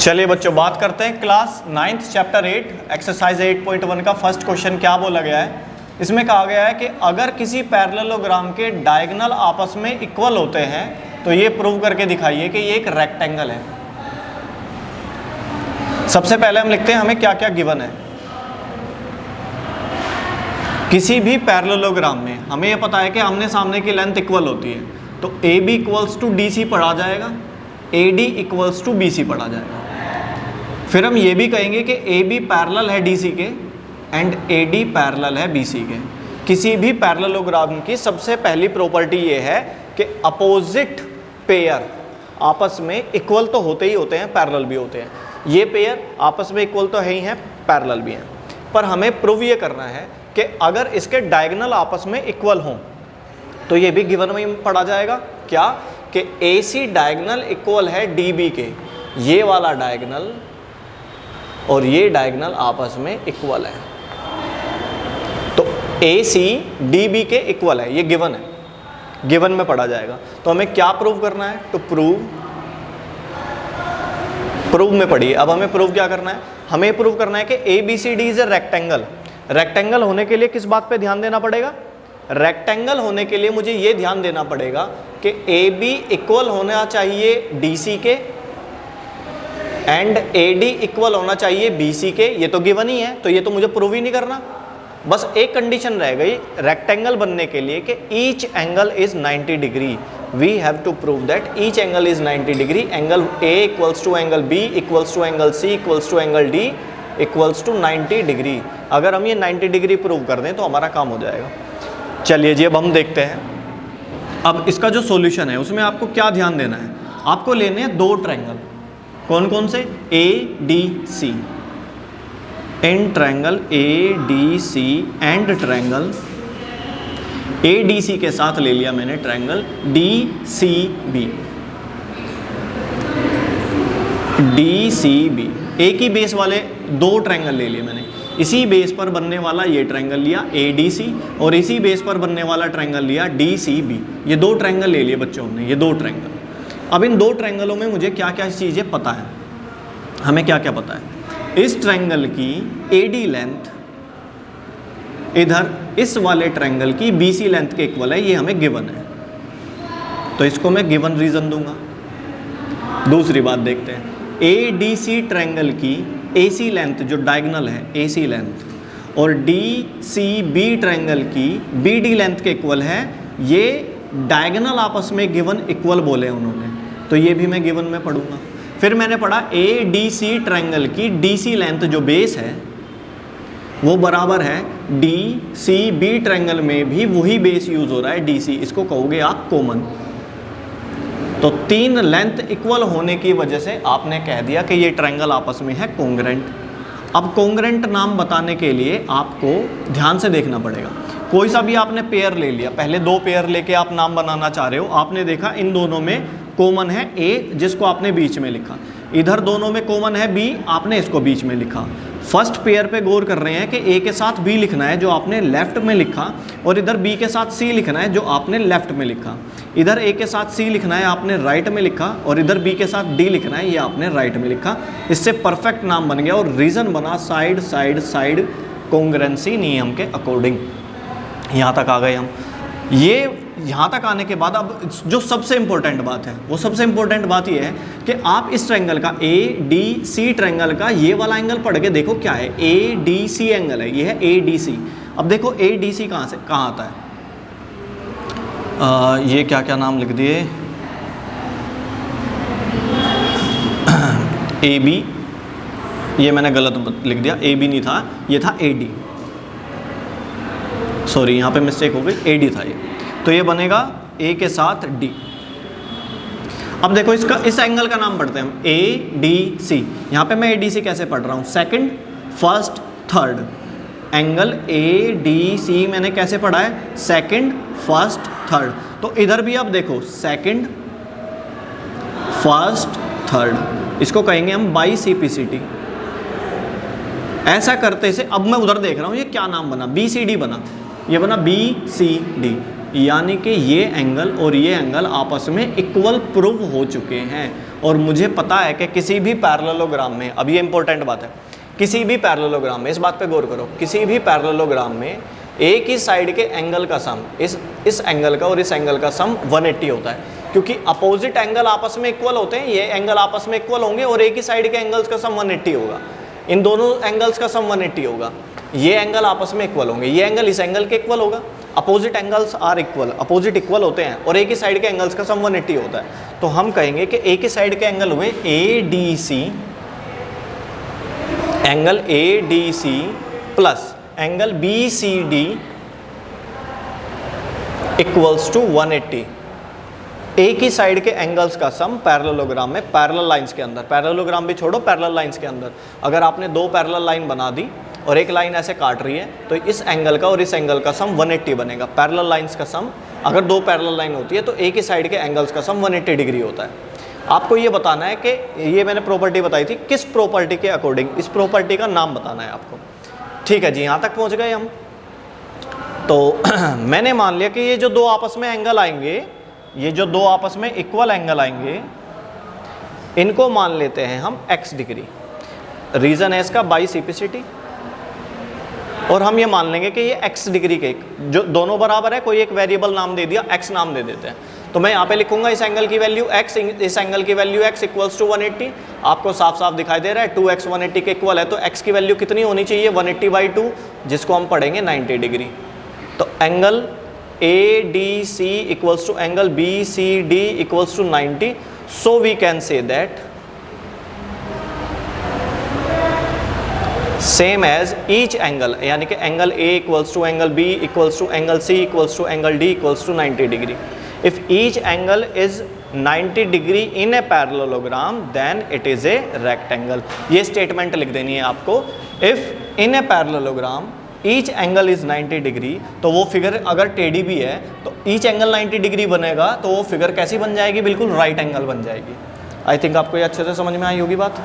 चलिए बच्चों बात करते हैं क्लास 9th चैप्टर 8 एक्सरसाइज 8.1 का फर्स्ट क्वेश्चन क्या बोला गया है। इसमें कहा गया है कि अगर किसी पैरेललोग्राम के डायगोनल आपस में इक्वल होते हैं तो ये प्रूव करके दिखाइए कि ये एक रेक्टेंगल है। सबसे पहले हम लिखते हैं हमें क्या क्या गिवन है। किसी भी पैरेललोग्राम में हमें यह पता है कि आमने सामने की लेंथ इक्वल होती है, तो A B equals to D C पढ़ा जाएगा, A D equals to B C पढ़ा जाएगा। फिर हम ये भी कहेंगे कि ए बी पैरेलल है डी सी के एंड ए डी पैरेलल है बी सी के। किसी भी पैरेललोग्राम की सबसे पहली प्रॉपर्टी ये है कि अपोजिट पेयर आपस में इक्वल तो होते ही होते हैं, पैरेलल भी होते हैं। ये पेयर आपस में इक्वल तो है ही हैं, पैरेलल भी हैं, पर हमें प्रूव ये करना है कि अगर इसके डायगोनल आपस में इक्वल हों तो ये भी गिवन में पढ़ा जाएगा। क्या कि ए सी डायगोनल इक्वल है डी बी के, ये वाला डायगोनल और ये डायगोनल आपस में इक्वल है, तो ए सी डी बी के इक्वल है, ये गिवन है, गिवन में पढ़ा जाएगा। तो हमें क्या प्रूव करना है, तो प्रूव में पढ़िए। अब हमें प्रूव क्या करना है, हमें प्रूव करना है कि A B C D is a rectangle. Rectangle होने के लिए किस बात पे ध्यान देना पड़ेगा, रेक्टेंगल होने के लिए मुझे ये ध्यान देना पड़ेगा कि ए बी इक्वल होना चाहिए डी सी के एंड ए डी इक्वल होना चाहिए बी सी के। ये तो गिवन ही है, तो ये तो मुझे प्रूव ही नहीं करना। बस एक कंडीशन रह गई रेक्टेंगल बनने के लिए कि each angle is 90 degree. We have to prove that each angle is 90 degree. Angle A equals to angle B equals to angle C equals to angle D equals to 90 degree. अगर हम ये 90 degree prove कर दें तो हमारा काम हो जाएगा। चलिए जी अब हम देखते हैं। अब इसका जो सॉल्यूशन है उसमें आपको क्या ध्यान देना है, आपको लेने हैं दो ट्रायंगल। कौन कौन से, A D C. In triangle A D C and triangle A D C के साथ ले लिया मैंने triangle D C B. D C B एक ही बेस वाले दो ट्रायंगल ले लिए मैंने। इसी बेस पर बनने वाला ये ट्रायंगल लिया ए डी सी और इसी बेस पर बनने वाला ट्रायंगल लिया डी सी बी। ये दो ट्रायंगल ले लिए बच्चों हमने, ये दो ट्रायंगल। अब इन दो ट्रायंगलों में मुझे क्या क्या चीज़ें पता है, हमें क्या क्या पता है। इस ट्रायंगल की ए डी लेंथ इधर इस वाले ट्रायंगल की बी सी लेंथ के इक्वल है, ये हमें गिवन है, तो इसको मैं गिवन रीजन दूंगा। दूसरी बात देखते हैं, ए डी सी ट्रायंगल की ए सी लेंथ जो डायगोनल है ए सी लेंथ और डी सी बी ट्रायंगल की बी डी लेंथ के इक्वल है, ये डायगोनल आपस में गिवन इक्वल बोले उन्होंने, तो ये भी मैं गिवन में पढ़ूंगा। फिर मैंने पढ़ा ए डी सी ट्रायंगल की डी सी लेंथ जो बेस है वो बराबर है डी सी बी ट्रायंगल में भी वही बेस यूज हो रहा है डी सी, इसको कहोगे आप कॉमन। तो तीन लेंथ इक्वल होने की वजह से आपने कह दिया कि ये ट्रायंगल आपस में है कोंग्रेंट। अब कोंग्रेंट नाम बताने के लिए आपको ध्यान से देखना पड़ेगा। कोई सा भी आपने पेयर ले लिया, पहले दो पेयर लेके आप नाम बनाना चाह रहे हो, आपने देखा इन दोनों में कॉमन है ए जिसको आपने बीच में लिखा, इधर दोनों में कॉमन है बी, आपने इसको बीच में लिखा। फर्स्ट पेयर पे गौर कर रहे हैं कि ए के साथ बी लिखना है जो आपने लेफ्ट में लिखा, और इधर बी के साथ सी लिखना है जो आपने लेफ्ट में लिखा। इधर ए के साथ सी लिखना है आपने राइट में लिखा, और इधर बी के साथ डी लिखना है ये आपने राइट में लिखा। इससे परफेक्ट नाम बन गया और रीजन बना साइड साइड साइड कोंग्रेंसी नियम के अकॉर्डिंग। यहाँ तक आ गए हम। ये यहाँ तक आने के बाद अब जो सबसे इम्पोर्टेंट बात है, वो सबसे इम्पोर्टेंट बात ये है कि आप इस ट्रायंगल का ए डी सी ट्रायंगल का ये वाला एंगल पढ़ के देखो क्या है, ए डी सी एंगल है, ये है ए डी सी। अब देखो ए डी सी कहाँ आता है, ये क्या क्या नाम लिख दिए, ए बी, ये मैंने गलत लिख दिया, ए बी नहीं था, ये था ए डी, सॉरी यहाँ पे मिस्टेक हो गई, ए डी था ये, तो ये बनेगा ए के साथ डी। अब देखो इसका इस एंगल का नाम पढ़ते हैं हम ए डी सी। यहाँ पे मैं ए डी सी कैसे पढ़ रहा हूँ, second first third. Angle A D C मैंने कैसे पढ़ा है, सेकंड फर्स्ट थर्ड। तो इधर भी आप देखो सेकंड फर्स्ट थर्ड, इसको कहेंगे हम by C P C T. ऐसा करते से अब मैं उधर देख रहा हूँ ये क्या नाम बना, बी सी डी बना, ये बना बी सी डी, यानी कि ये एंगल और ये एंगल आपस में इक्वल प्रूव हो चुके हैं। और मुझे पता है कि किसी भी पैरेललोग्राम में, अब ये इंपॉर्टेंट बात है, किसी भी पैरेललोग्राम में, इस बात पे गौर करो, किसी भी पैरेललोग्राम में एक ही साइड के एंगल का सम, इस एंगल का और इस एंगल का सम 180 होता है, क्योंकि अपोजिट एंगल आपस में इक्वल होते हैं, ये एंगल आपस में इक्वल होंगे और एक ही साइड के एंगल्स का सम 180 होगा, इन दोनों एंगल्स का सम 180 होगा, ये एंगल आपस में इक्वल होंगे, ये एंगल इस एंगल के इक्वल होगा, opposite angles are equal, opposite equal होते हैं और एक ही साइड के एंगल्स का सम 180 होता है। तो हम कहेंगे कि एक ही साइड के एंगल हुए ADC, angle ADC plus angle BCD equals to 180। एक ही साइड के एंगल्स का सम पैरेललोग्राम में, पैरेलल लाइंस के अंदर, पैरेललोग्राम भी छोड़ो, पैरेलल लाइंस के अंदर अगर आपने दो पैरेलल लाइन बना दी और एक लाइन ऐसे काट रही है तो इस एंगल का और इस एंगल का सम 180 बनेगा। पैरेलल लाइंस का सम, अगर दो पैरेलल लाइन होती है तो एक ही साइड के एंगल्स का सम 180 डिग्री होता है। आपको ये बताना है कि ये मैंने प्रॉपर्टी बताई थी, किस प्रॉपर्टी के अकॉर्डिंग, इस प्रॉपर्टी का नाम बताना है आपको। ठीक है जी, यहाँ तक पहुँच गए हम। तो मैंने मान लिया कि ये जो दो आपस में एंगल आएंगे, ये जो दो आपस में इक्वल एंगल आएंगे, इनको मान लेते हैं हम x डिग्री। रीज़न है इसका बाइसिपिसिटी, और हम ये मान लेंगे कि ये x डिग्री के, जो दोनों बराबर है, कोई एक वेरिएबल नाम दे दिया, x नाम दे देते हैं। तो मैं यहाँ पे लिखूंगा इस एंगल की वैल्यू x, इस एंगल की वैल्यू x इक्वल्स टू 180। आपको साफ साफ दिखाई दे रहा है 2x 180 के इक्वल है, तो x की वैल्यू कितनी होनी चाहिए, 180/2, जिसको हम पढ़ेंगे 90 डिग्री। तो angle ADC equals to angle BCD equals to 90। So we can say that same as each angle, यानी कि angle A equals to angle B equals to angle C equals to angle D equals to 90 degree. If each angle is 90 degree in a parallelogram then it is a rectangle. ये statement लिख देनी है आपको। If in a parallelogram each angle is 90 degree, तो वो figure अगर टेढ़ी भी है तो ईच एंगल 90 डिग्री बनेगा, तो वो फिगर कैसी बन जाएगी, बिल्कुल राइट एंगल बन जाएगी। आई थिंक आपको ये अच्छे से समझ में आई होगी बात।